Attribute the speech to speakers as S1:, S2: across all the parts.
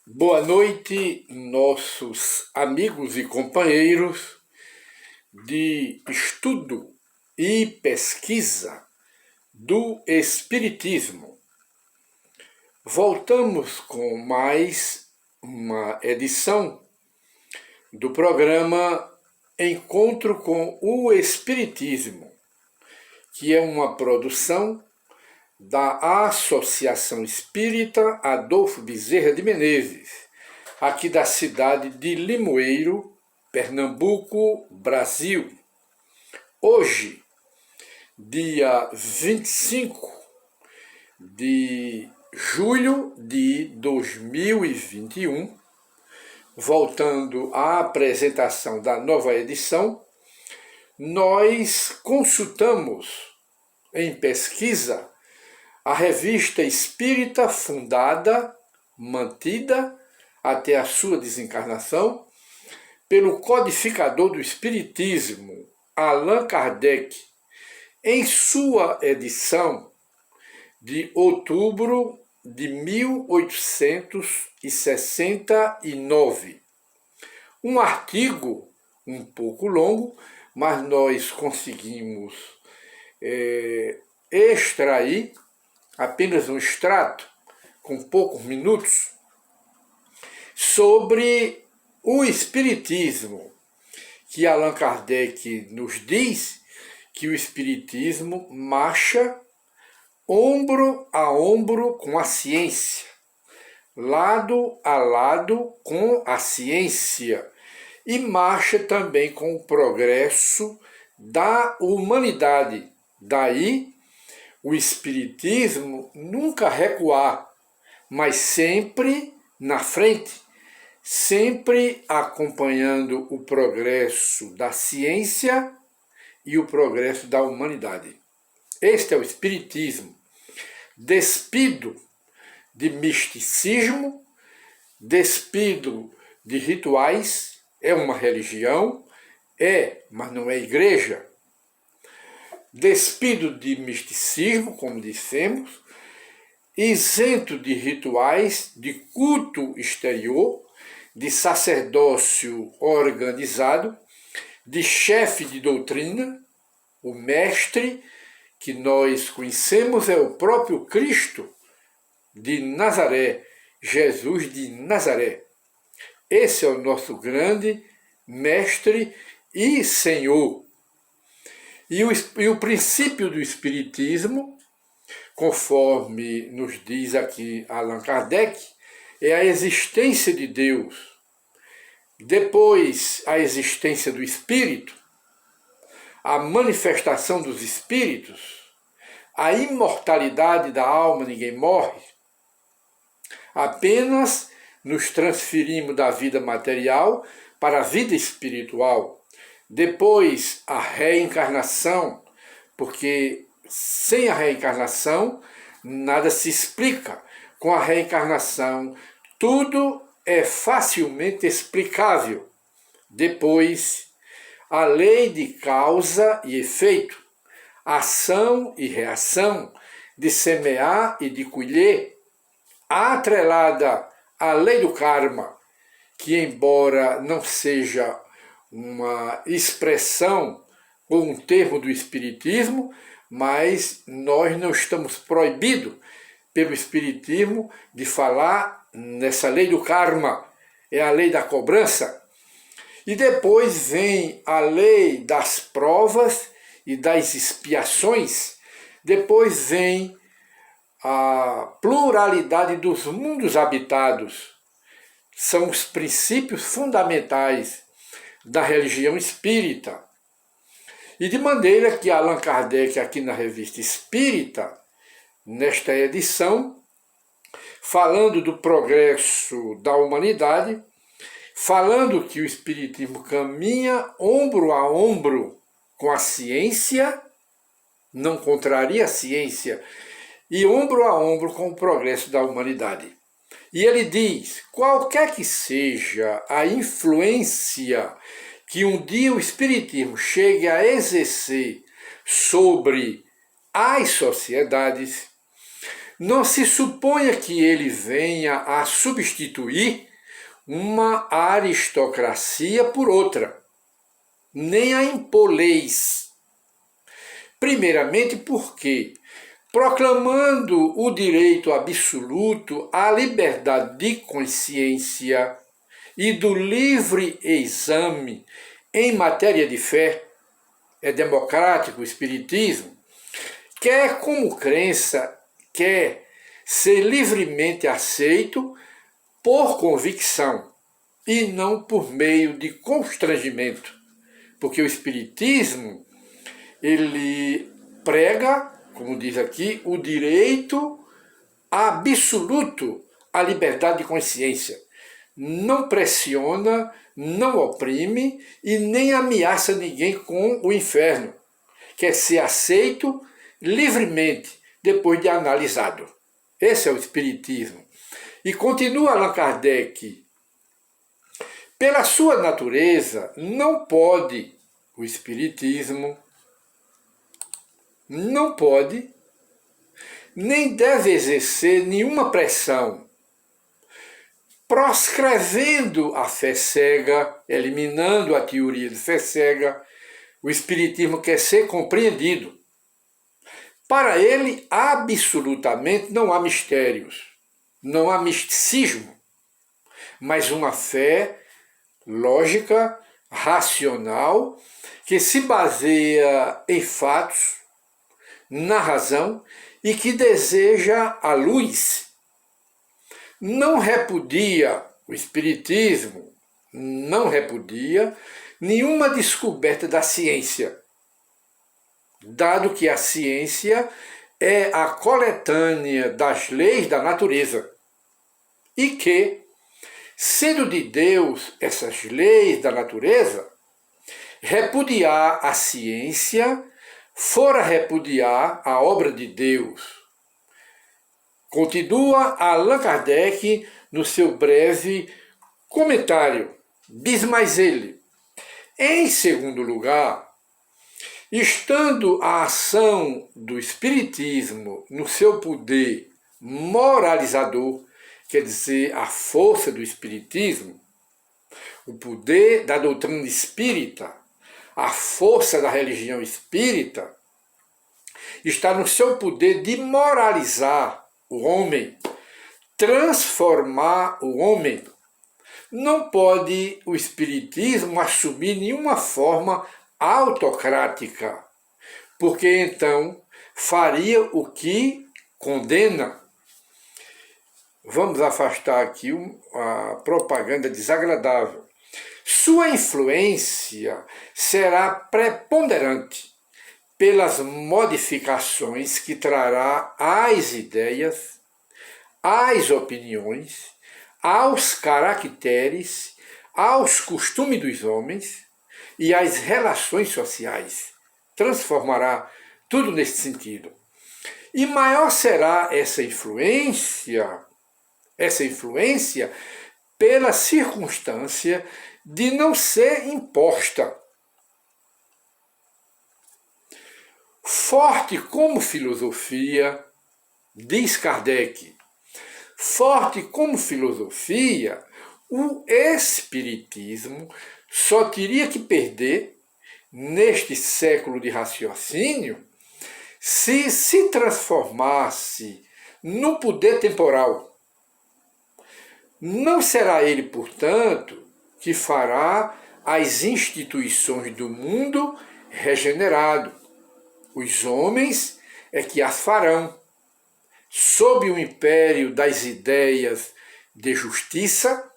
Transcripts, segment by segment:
S1: Boa noite, nossos amigos e companheiros de estudo e pesquisa do Espiritismo. Voltamos com mais uma edição do programa Encontro com o Espiritismo, que é uma produção da Associação Espírita Adolfo Bezerra de Menezes, aqui da cidade de Limoeiro, Pernambuco, Brasil. Hoje, dia 25 de julho de 2021, voltando à apresentação da nova edição, nós consultamos em pesquisa a revista espírita fundada, mantida até a sua desencarnação, pelo codificador do Espiritismo, Allan Kardec, em sua edição de outubro de 1869. Um artigo um pouco longo, mas nós conseguimos extrair apenas um extrato, com poucos minutos, sobre o Espiritismo, que Allan Kardec nos diz que o Espiritismo marcha ombro a ombro com a ciência, lado a lado com a ciência, e marcha também com o progresso da humanidade. Daí, o Espiritismo nunca recuar, mas sempre na frente, sempre acompanhando o progresso da ciência e o progresso da humanidade. Este é o Espiritismo, despido de misticismo, despido de rituais, é uma religião, mas não é igreja. Despido de misticismo, como dissemos, isento de rituais, de culto exterior, de sacerdócio organizado, de chefe de doutrina. O mestre que nós conhecemos é o próprio Cristo de Nazaré, Jesus de Nazaré. Esse é o nosso grande mestre e Senhor. E o princípio do Espiritismo, conforme nos diz aqui Allan Kardec, é a existência de Deus. Depois, a existência do Espírito, a manifestação dos Espíritos, a imortalidade da alma, ninguém morre. Apenas nos transferimos da vida material para a vida espiritual. Depois, a reencarnação, porque sem a reencarnação, nada se explica. Com a reencarnação, tudo é facilmente explicável. Depois, a lei de causa e efeito, ação e reação, de semear e de colher, atrelada à lei do karma, que embora não seja uma expressão ou um termo do Espiritismo, mas nós não estamos proibidos pelo Espiritismo de falar nessa lei do karma, é a lei da cobrança. E depois vem a lei das provas e das expiações, depois vem a pluralidade dos mundos habitados. São os princípios fundamentais da religião espírita. E de maneira que Allan Kardec, aqui na Revista Espírita, nesta edição, falando do progresso da humanidade, falando que o Espiritismo caminha ombro a ombro com a ciência, não contraria a ciência, e ombro a ombro com o progresso da humanidade. E ele diz, qualquer que seja a influência que um dia o Espiritismo chegue a exercer sobre as sociedades, não se suponha que ele venha a substituir uma aristocracia por outra, nem a impor leis. Primeiramente porque, proclamando o direito absoluto à liberdade de consciência e do livre exame em matéria de fé, é democrático o Espiritismo, quer como crença, quer ser livremente aceito por convicção e não por meio de constrangimento, porque o Espiritismo ele prega, como diz aqui, o direito absoluto à liberdade de consciência. Não pressiona, não oprime e nem ameaça ninguém com o inferno. Quer ser aceito livremente, depois de analisado. Esse é o Espiritismo. E continua Allan Kardec. Pela sua natureza, não pode o Espiritismo, não pode, nem deve exercer nenhuma pressão, proscrevendo a fé cega, eliminando a teoria de fé cega. O Espiritismo quer ser compreendido. Para ele, absolutamente não há mistérios, não há misticismo, mas uma fé lógica, racional, que se baseia em fatos, na razão e que deseja a luz. Não repudia o Espiritismo, não repudia nenhuma descoberta da ciência, dado que a ciência é a coletânea das leis da natureza e que, sendo de Deus essas leis da natureza, repudiar a ciência fora repudiar a obra de Deus. Continua Allan Kardec no seu breve comentário. Diz mais ele: em segundo lugar, estando a ação do Espiritismo no seu poder moralizador, quer dizer, a força do Espiritismo, o poder da doutrina espírita, a força da religião espírita, está no seu poder de moralizar o homem, transformar o homem. Não pode o Espiritismo assumir nenhuma forma autocrática, porque então faria o que condena. Vamos afastar aqui a propaganda desagradável. Sua influência será preponderante pelas modificações que trará às ideias, às opiniões, aos caracteres, aos costumes dos homens e às relações sociais. Transformará tudo nesse sentido. E maior será essa influência pela circunstância de não ser imposta. Forte como filosofia, diz Kardec, forte como filosofia, o Espiritismo só teria que perder, neste século de raciocínio, se transformasse no poder temporal. Não será ele, portanto, que fará as instituições do mundo regenerado. Os homens é que as farão, sob o império das ideias de justiça,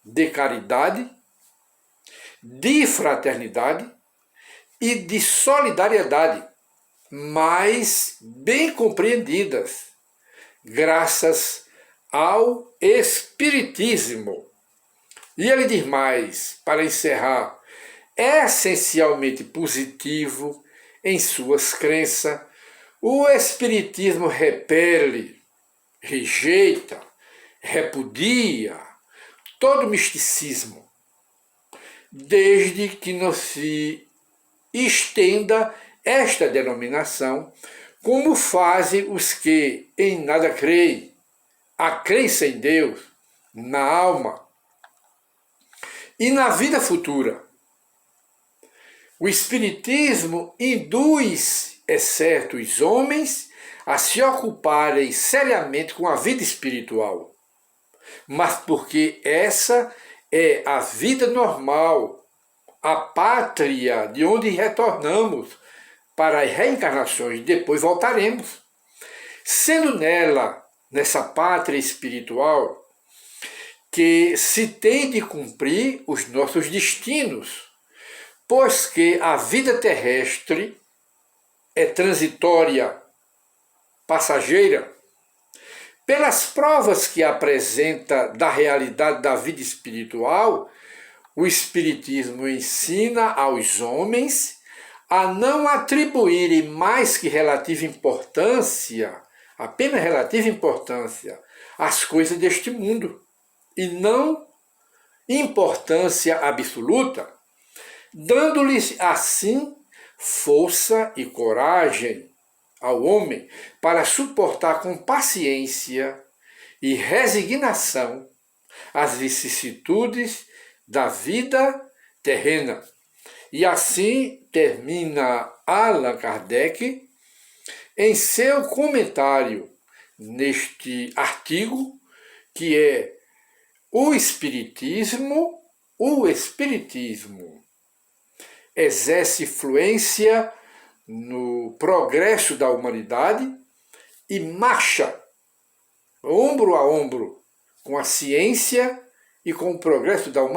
S1: de caridade, de fraternidade e de solidariedade, mas bem compreendidas, graças ao Espiritismo. E ele diz mais, para encerrar, essencialmente positivo em suas crenças, o Espiritismo repele, rejeita, repudia todo misticismo, desde que não se estenda esta denominação como fazem os que em nada creem, a crença em Deus, na alma e na vida futura. O Espiritismo induz, é certo, os homens a se ocuparem seriamente com a vida espiritual, mas porque essa é a vida normal, a pátria de onde retornamos para as reencarnações, depois voltaremos. Sendo nessa pátria espiritual, que se tem de cumprir os nossos destinos, pois que a vida terrestre é transitória, passageira. Pelas provas que apresenta da realidade da vida espiritual, o Espiritismo ensina aos homens a não atribuírem mais que relativa importância, apenas relativa importância, às coisas deste mundo, e não importância absoluta, dando-lhes assim força e coragem ao homem para suportar com paciência e resignação as vicissitudes da vida terrena. E assim termina Allan Kardec em seu comentário neste artigo, que é o Espiritismo exerce influência no progresso da humanidade e marcha ombro a ombro com a ciência e com o progresso da humanidade.